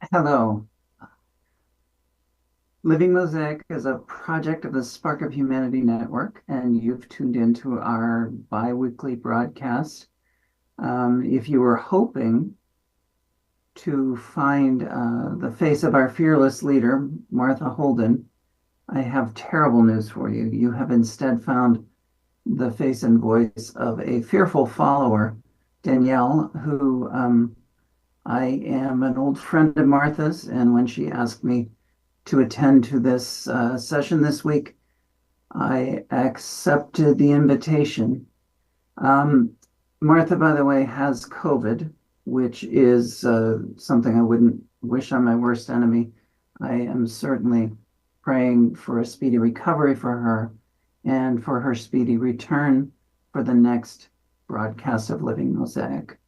Hello. Living Mosaic is a project of the Spark of Humanity Network, and you've tuned into our bi-weekly broadcast. If you were hoping to find the face of our fearless leader, Martha Holden, I have terrible news for you. You have instead found the face and voice of a fearful follower, Danielle, who I am an old friend of Martha's, and when she asked me to attend to this session this week, I accepted the invitation. Um, Martha, by the way, has COVID, which is something I wouldn't wish on my worst enemy. I am certainly praying for a speedy recovery for her and for her speedy return for the next broadcast of Living Mosaic.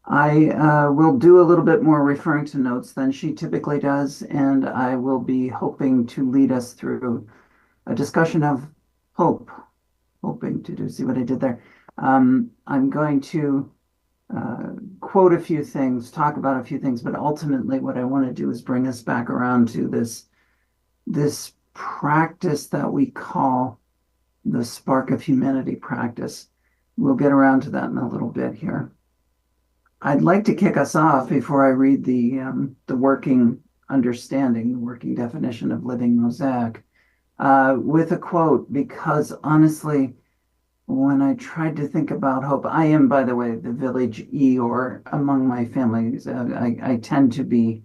I will do a little bit more referring to notes than she typically does, and I will be hoping to lead us through a discussion of hope. Hoping to do, see what I did there. I'm going to quote a few things, talk about a few things, but ultimately what I want to do is bring us back around to this practice that we call the Spark of Humanity practice. We'll get around to that in a little bit here. I'd like to kick us off before I read the working understanding, the working definition of living mosaic, with a quote, because honestly, when I tried to think about hope, I am, by the way, the village Eeyore among my families. I tend to be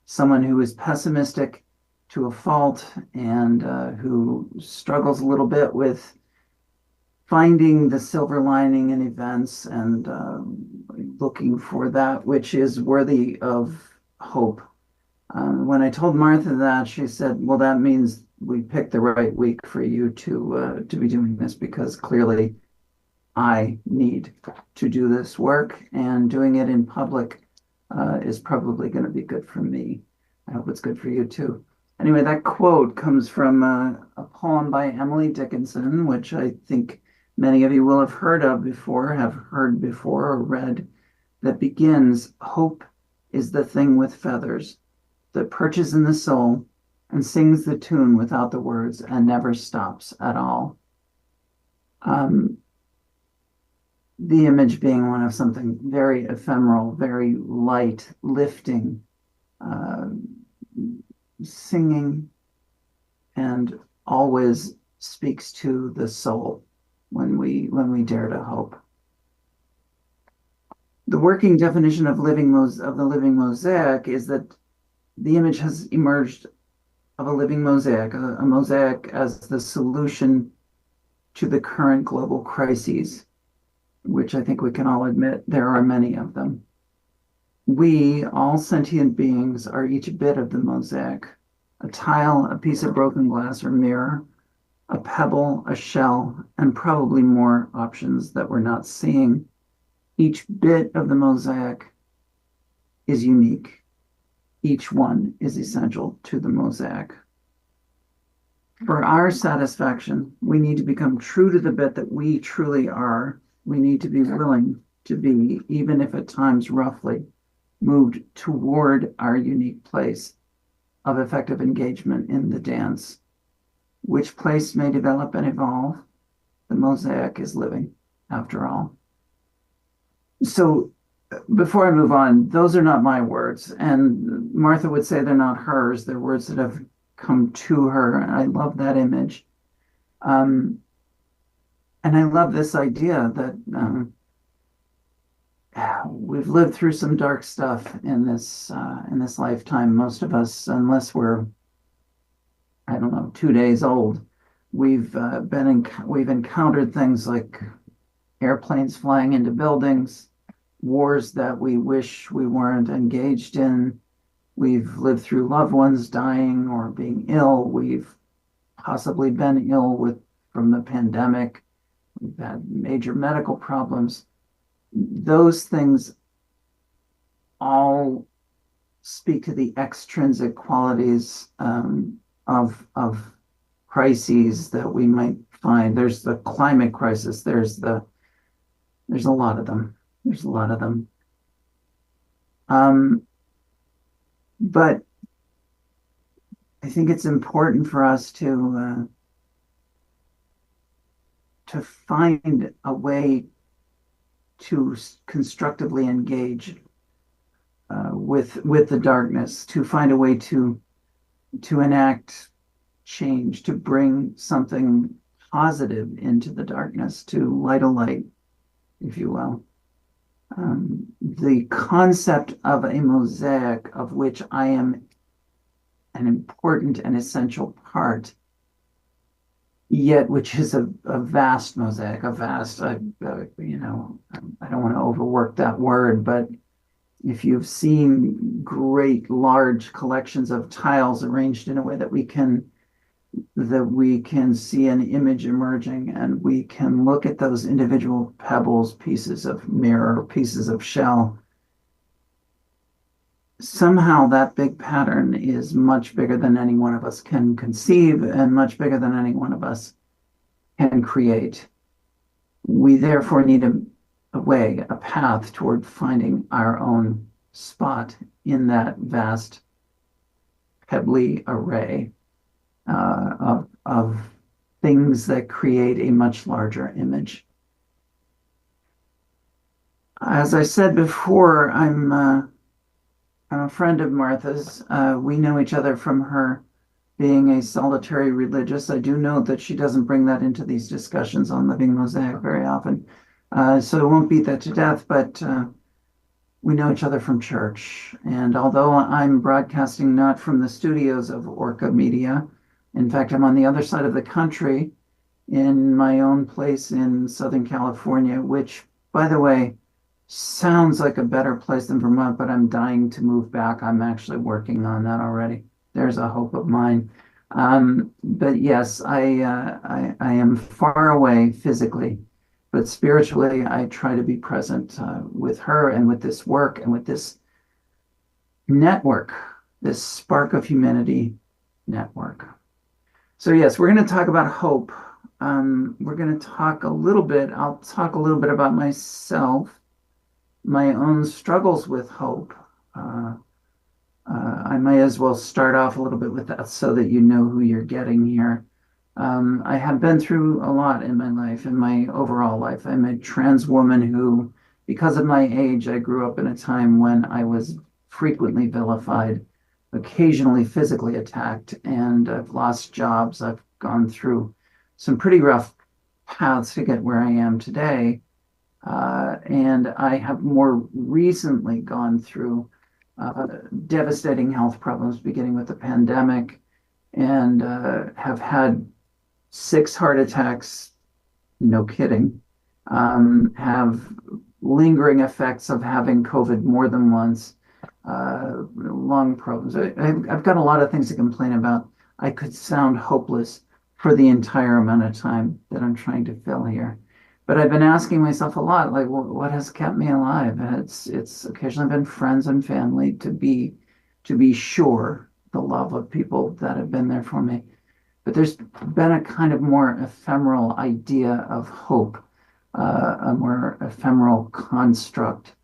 someone who is pessimistic to a fault and who struggles a little bit with finding the silver lining in events and looking for that which is worthy of hope. When I told Martha that, she said, "Well, that means we picked the right week for you to be doing this because clearly I need to do this work, and doing it in public is probably going to be good for me. I hope it's good for you too." Anyway, that quote comes from a poem by Emily Dickinson, which I think many of you will have heard of before, have heard before, or read, that begins, "Hope is the thing with feathers that perches in the soul and sings the tune without the words and never stops at all." Um, the image being one of something very ephemeral, very light, lifting, uh, singing, and always speaks to the soul when we dare to hope. The working definition of the living mosaic is that the image has emerged of a living mosaic, a mosaic as the solution to the current global crises, which I think we can all admit there are many of them. We, all sentient beings, are each bit of the mosaic, a tile, a piece of broken glass or mirror, a pebble, a shell, and probably more options that we're not seeing. Each bit of the mosaic is unique. Each one is essential to the mosaic. For our satisfaction, we need to become true to the bit that we truly are. We need to be willing to be, even if at times roughly, moved toward our unique place of effective engagement in the dance. Which place may develop and evolve, the mosaic is living, after all. So before I move on, those are not my words. And Martha would say they're not hers. They're words that have come to her. And I love that image. And I love this idea that we've lived through some dark stuff in this lifetime. Most of us, unless we're, I don't know, 2 days old, we've encountered things like airplanes flying into buildings, wars that we wish we weren't engaged in. We've lived through loved ones dying or being ill. We've possibly been ill from the pandemic. We've had major medical problems. Those things all speak to the extrinsic qualities of crises that we might find. There's the climate crisis. There's a lot of them. There's a lot of them. But I think it's important for us to find a way to constructively engage with the darkness, to find a way to enact change, to bring something positive into the darkness, to light a light, if you will. The concept of a mosaic of which I am an important and essential part, yet which is a vast mosaic, a vast, you know, I don't want to overwork that word, but if you've seen great large collections of tiles arranged in a way that we can see an image emerging, and we can look at those individual pebbles, pieces of mirror, pieces of shell. Somehow that big pattern is much bigger than any one of us can conceive and much bigger than any one of us can create. We therefore need a way, a path toward finding our own spot in that vast pebbly array of things that create a much larger image. As I said before, I'm a friend of Martha's. We know each other from her being a solitary religious. I do note that she doesn't bring that into these discussions on Living Mosaic very often. So I won't beat that to death, but we know each other from church. And although I'm broadcasting not from the studios of Orca Media, in fact, I'm on the other side of the country in my own place in Southern California, which, by the way, sounds like a better place than Vermont, but I'm dying to move back. I'm actually working on that already. There's a hope of mine. But yes, I am far away physically, but spiritually, I try to be present with her and with this work and with this network, this Spark of Humanity network. So yes, we're going to talk about hope. We're going to talk a little bit. I'll talk a little bit about myself, my own struggles with hope. I may as well start off a little bit with that so that you know who you're getting here. I have been through a lot in my life, in my overall life. I'm a trans woman who, because of my age, I grew up in a time when I was frequently vilified, occasionally physically attacked, and I've lost jobs. I've gone through some pretty rough paths to get where I am today. And I have more recently gone through devastating health problems, beginning with the pandemic, and have had 6 heart attacks, no kidding, have lingering effects of having COVID more than once, lung problems. I've got a lot of things to complain about. I could sound hopeless for the entire amount of time that I'm trying to fill here. But I've been asking myself a lot, like, well, what has kept me alive? And it's occasionally been friends and family, to be sure, the love of people that have been there for me. But there's been a kind of more ephemeral idea of hope, a more ephemeral construct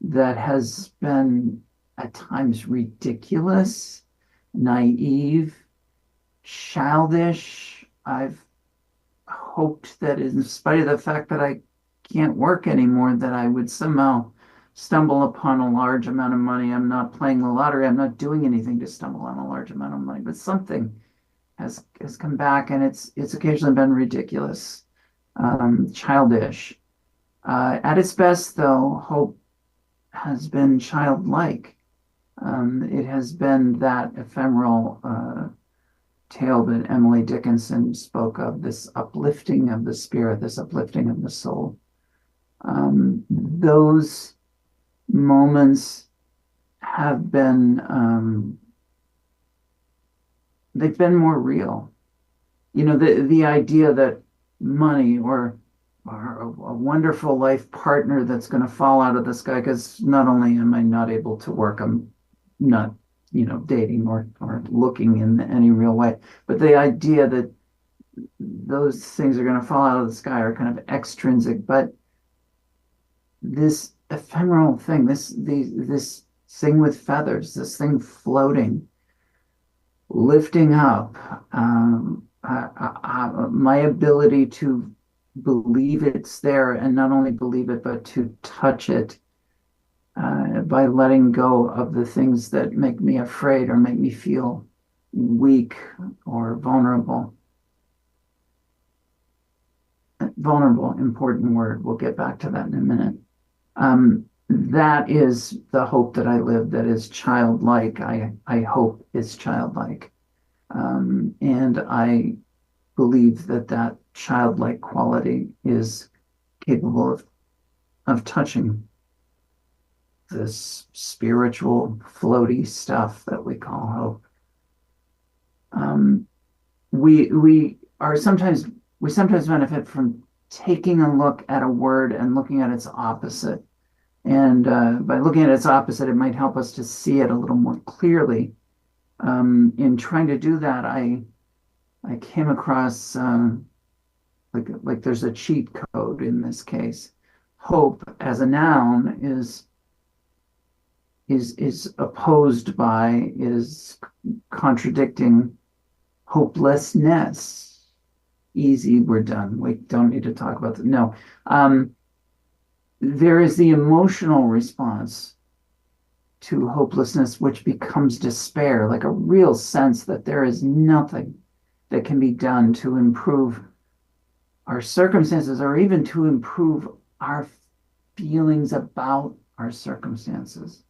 that has been at times ridiculous, naive, childish. I've hoped that in spite of the fact that I can't work anymore, that I would somehow stumble upon a large amount of money. I'm not playing the lottery. I'm not doing anything to stumble on a large amount of money, but something has come back, and it's occasionally been ridiculous, childish. At its best, though, hope has been childlike. It has been that ephemeral tale that Emily Dickinson spoke of, this uplifting of the spirit, this uplifting of the soul. Those moments have been, they've been more real. You know, the idea that money or a wonderful life partner that's going to fall out of the sky, because not only am I not able to work, I'm not, you know, dating or looking in any real way, but the idea that those things are going to fall out of the sky are kind of extrinsic. But this ephemeral thing, this thing with feathers, this thing floating, lifting up, my ability to believe it's there, and not only believe it, but to touch it by letting go of the things that make me afraid or make me feel weak or vulnerable. Vulnerable, important word. We'll get back to that in a minute. That is the hope that I live, that is childlike. I hope is childlike. And I believe that that childlike quality is capable of touching this spiritual, floaty stuff that we call hope. We sometimes benefit from taking a look at a word and looking at its opposite. And by looking at its opposite, it might help us to see it a little more clearly. In trying to do that, I came across like there's a cheat code in this case. Hope as a noun is opposed by, is contradicting hopelessness. Easy, we're done. We don't need to talk about that. No. There is the emotional response to hopelessness, which becomes despair, like a real sense that there is nothing that can be done to improve our circumstances or even to improve our feelings about our circumstances.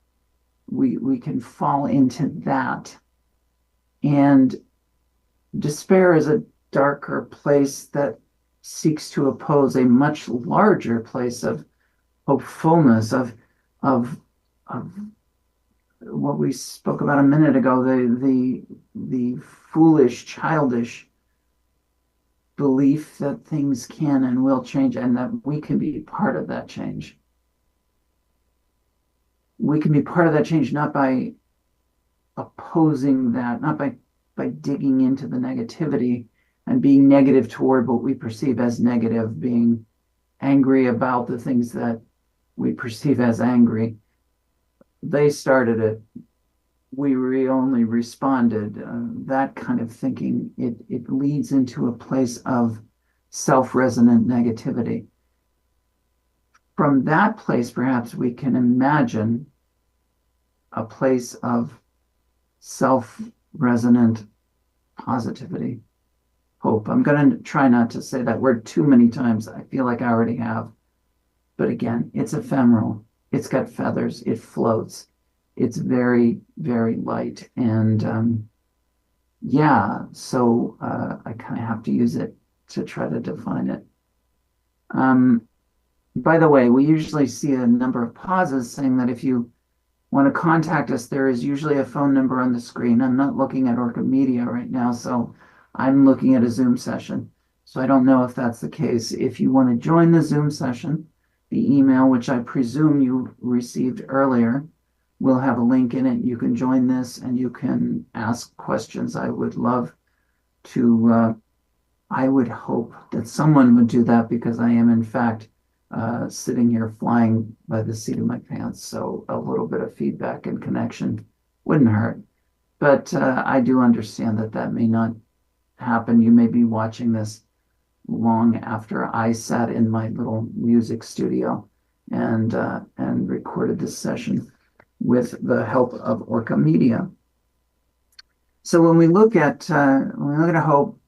We can fall into that. And despair is a darker place that seeks to oppose a much larger place of hopefulness, of what we spoke about a minute ago, the foolish, childish belief that things can and will change, and that we can be part of that change. We can be part of that change not by opposing that, not by digging into the negativity and being negative toward what we perceive as negative, being angry about the things that we perceive as angry. They started it. We only responded. That kind of thinking, it leads into a place of self-resonant negativity. From that place, perhaps we can imagine a place of self-resonant positivity, hope. I'm going to try not to say that word too many times. I feel like I already have. But again, it's ephemeral. It's got feathers. It floats. It's very, very light. And so I kind of have to use it to try to define it. By the way, we usually see a number of pauses saying that if you want to contact us, there is usually a phone number on the screen. I'm not looking at Orca Media right now, so I'm looking at a Zoom session. So I don't know if that's the case. If you want to join the Zoom session, the email, which I presume you received earlier, will have a link in it. You can join this and you can ask questions. I would love to, I would hope that someone would do that, because I am in fact sitting here flying by the seat of my pants. So a little bit of feedback and connection wouldn't hurt. But I do understand that that may not happen. You may be watching this long after I sat in my little music studio and recorded this session with the help of Orca Media. So when we look at hope,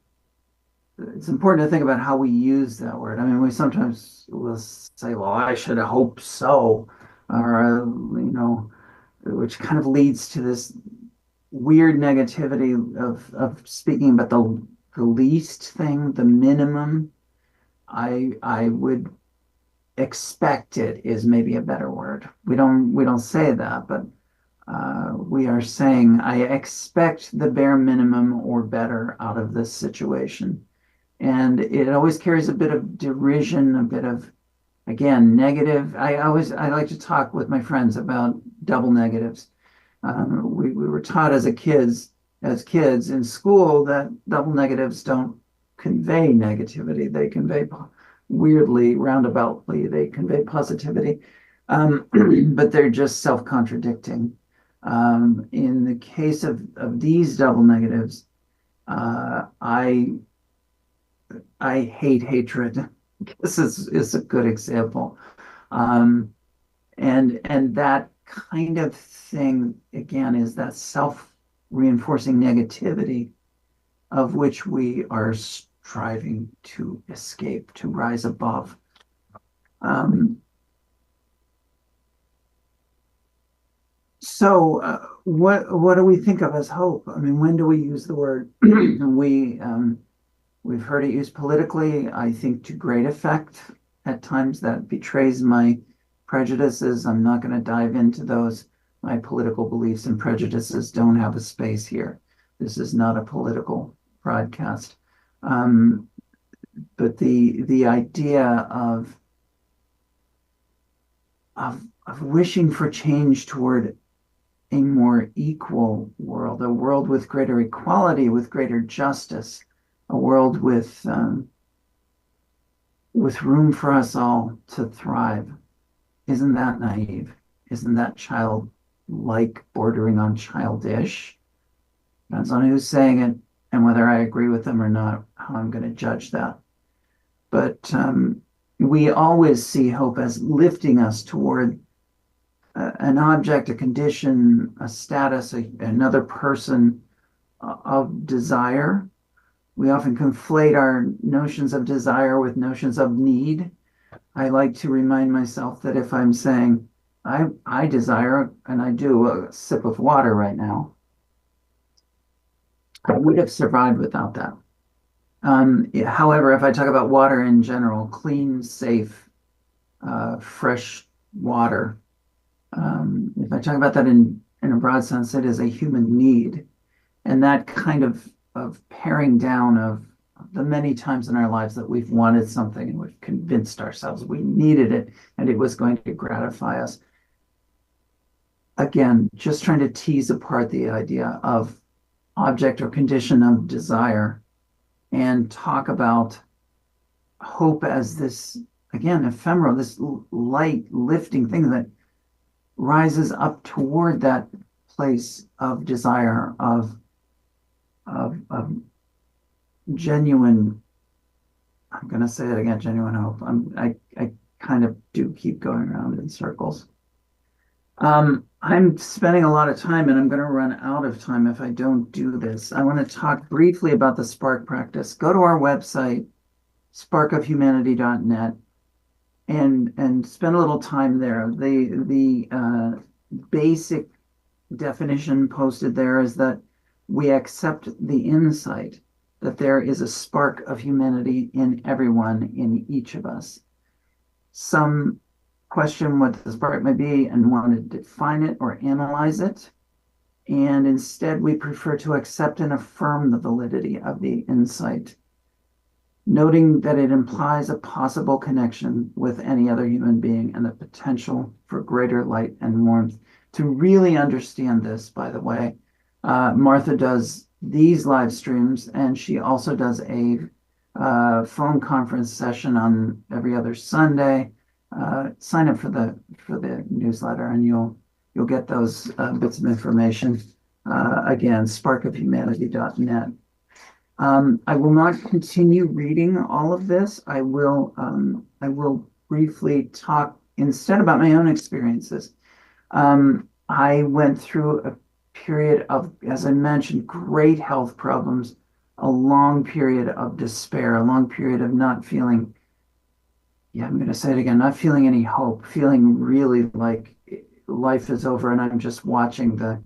it's important to think about how we use that word. I mean, we sometimes will say, "Well, I should hope so," or which kind of leads to this weird negativity of speaking about the least thing, the minimum. I would expect it is maybe a better word. We don't say that, but we are saying I expect the bare minimum or better out of this situation. And it always carries a bit of derision, a bit of, again, negative. I like to talk with my friends about double negatives. We were taught as kids in school that double negatives don't convey negativity. They convey, weirdly, roundaboutly, they convey positivity. But they're just self-contradicting. In the case of these double negatives, I hate hatred. This is a good example. Um, and that kind of thing, again, is that self-reinforcing negativity of which we are striving to escape, to rise above. Um, what do we think of as hope? I mean, when do we use the word? We've heard it used politically, I think, to great effect. At times that betrays my prejudices. I'm not going to dive into those. My political beliefs and prejudices don't have a space here. This is not a political broadcast. Um, but the idea of wishing for change toward a more equal world, a world with greater equality, with greater justice, a world with room for us all to thrive. Isn't that naive? Isn't that childlike, bordering on childish? Depends on who's saying it and whether I agree with them or not, how I'm going to judge that. But we always see hope as lifting us toward an object, a condition, a status, another person of desire. We often conflate our notions of desire with notions of need. I like to remind myself that if I'm saying, I desire, and I do, a sip of water right now, I would have survived without that. However, if I talk about water in general, clean, safe, fresh water, if I talk about that in a broad sense, it is a human need. And that kind of paring down of the many times in our lives that we've wanted something and we've convinced ourselves we needed it and it was going to gratify us. Again, just trying to tease apart the idea of object or condition of desire and talk about hope as this, again, ephemeral, this light lifting thing that rises up toward that place of desire, of genuine, I'm going to say it again, genuine hope. I kind of do keep going around in circles. I'm spending a lot of time and I'm going to run out of time if I don't do this. I want to talk briefly about the Spark practice. Go to our website, sparkofhumanity.net, and spend a little time there. The basic definition posted there is that we accept the insight that there is a spark of humanity in everyone, in each of us. Some question what the spark may be and want to define it or analyze it. And instead, we prefer to accept and affirm the validity of the insight, noting that it implies a possible connection with any other human being and the potential for greater light and warmth. To really understand this, by the way, Martha does these live streams, and she also does a phone conference session on every other Sunday. Sign up for the newsletter, and you'll get those bits of information. Again, sparkofhumanity.net. I will not continue reading all of this. I will briefly talk instead about my own experiences. I went through a period of, as I mentioned, great health problems, a long period of despair, a long period of not feeling, yeah, I'm going to say it again, not feeling any hope, feeling really like life is over and I'm just watching the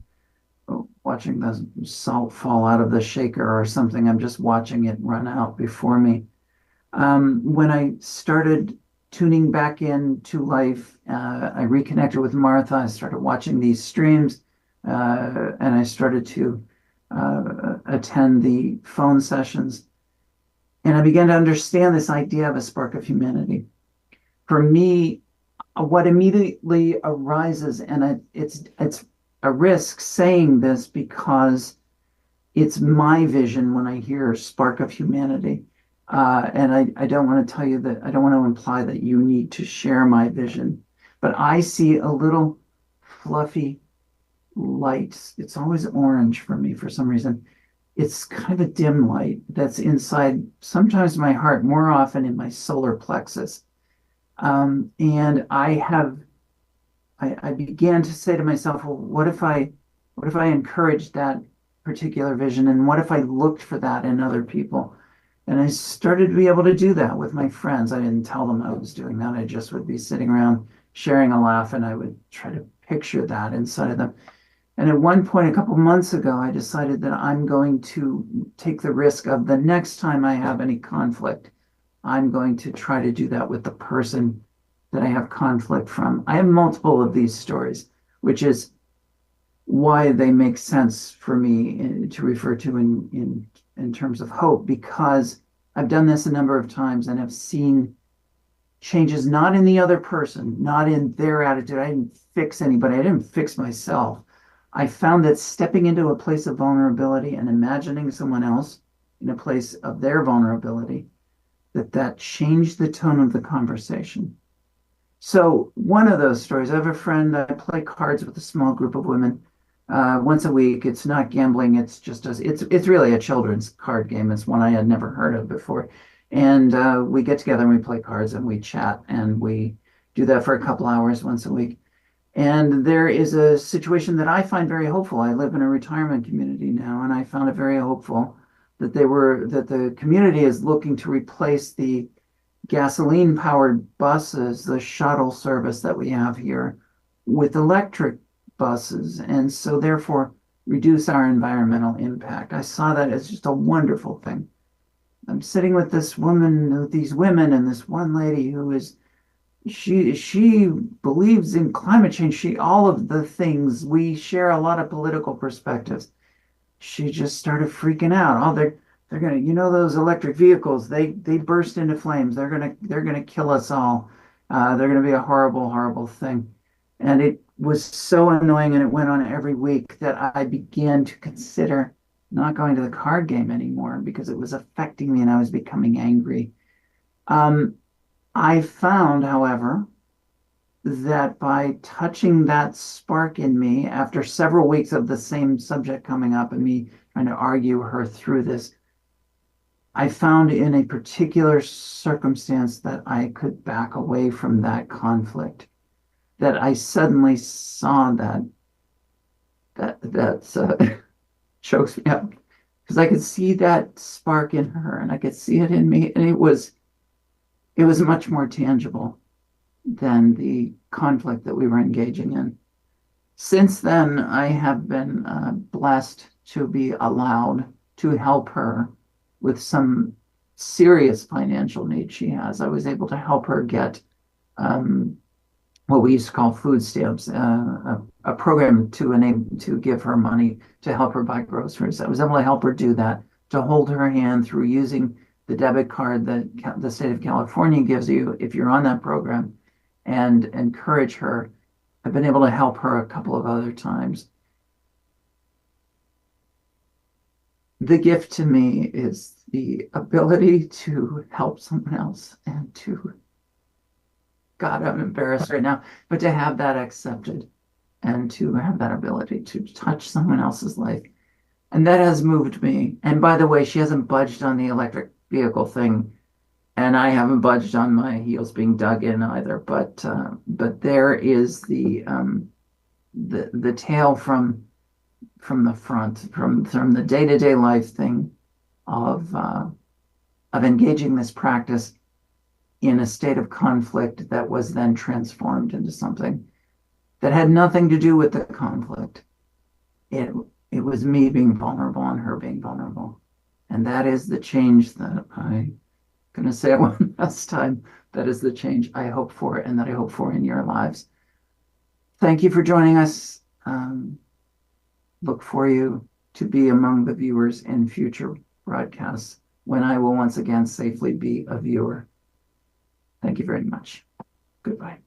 salt fall out of the shaker or something. I'm just watching it run out before me. When I started tuning back into life, I reconnected with Martha. I started watching these streams, and I started to attend the phone sessions. And I began to understand this idea of a spark of humanity. For me, what immediately arises, and it's a risk saying this because it's my vision when I hear spark of humanity. And I don't want to tell you that, I don't want to imply that you need to share my vision, but I see a little fluffy light. It's always orange for me for some reason. It's kind of a dim light that's inside, sometimes my heart, more often in my solar plexus. And I began to say to myself, well, what if I encouraged that particular vision? And what if I looked for that in other people? And I started to be able to do that with my friends. I didn't tell them I was doing that. I just would be sitting around sharing a laugh and I would try to picture that inside of them. And at one point, a couple months ago, I decided that I'm going to take the risk of the next time I have any conflict, I'm going to try to do that with the person that I have conflict from. I have multiple of these stories, which is why they make sense for me to refer to in terms of hope, because I've done this a number of times and have seen changes not in the other person, not in their attitude. I didn't fix anybody, I didn't fix myself. I found that stepping into a place of vulnerability and imagining someone else in a place of their vulnerability, that changed the tone of the conversation. So one of those stories, I have a friend, I play cards with a small group of women once a week. It's not gambling. It's just it's really a children's card game. It's one I had never heard of before. And we get together and we play cards and we chat and we do that for a couple hours once a week. And there is a situation that I find very hopeful. I live in a retirement community now, and I found it very hopeful that the community is looking to replace the gasoline powered buses, the shuttle service that we have here, with electric buses, and so therefore reduce our environmental impact. I saw that as just a wonderful thing. I'm sitting with this woman, with these women, and this one lady who is she believes in climate change. She all of the things. We share a lot of political perspectives. She just started freaking out. Oh, they're gonna, those electric vehicles, they burst into flames. They're gonna kill us all. They're gonna be a horrible, horrible thing. And it was so annoying, and it went on every week that I began to consider not going to the card game anymore because it was affecting me and I was becoming angry. I found, however, that by touching that spark in me after several weeks of the same subject coming up and me trying to argue her through this, I found in a particular circumstance that I could back away from that conflict, that I suddenly saw that chokes me up because I could see that spark in her and I could see it in me, and it was much more tangible than the conflict that we were engaging in. Since then, I have been blessed to be allowed to help her with some serious financial needs she has. I was able to help her get what we used to call food stamps, a program to give her money to help her buy groceries. I was able to help her do that, to hold her hand through using the debit card that the state of California gives you if you're on that program, and encourage her. I've been able to help her a couple of other times. The gift to me is the ability to help someone else and to, God, I'm embarrassed right now, but to have that accepted and to have that ability to touch someone else's life. And that has moved me. And by the way, she hasn't budged on the electric vehicle thing, and I haven't budged on my heels being dug in either. But there is the tale from the front, from the day-to-day life thing of engaging this practice in a state of conflict that was then transformed into something that had nothing to do with the conflict. It was me being vulnerable and her being vulnerable. And that is the change that I'm going to say it one last time. That is the change I hope for and that I hope for in your lives. Thank you for joining us. Look for you to be among the viewers in future broadcasts when I will once again safely be a viewer. Thank you very much. Goodbye.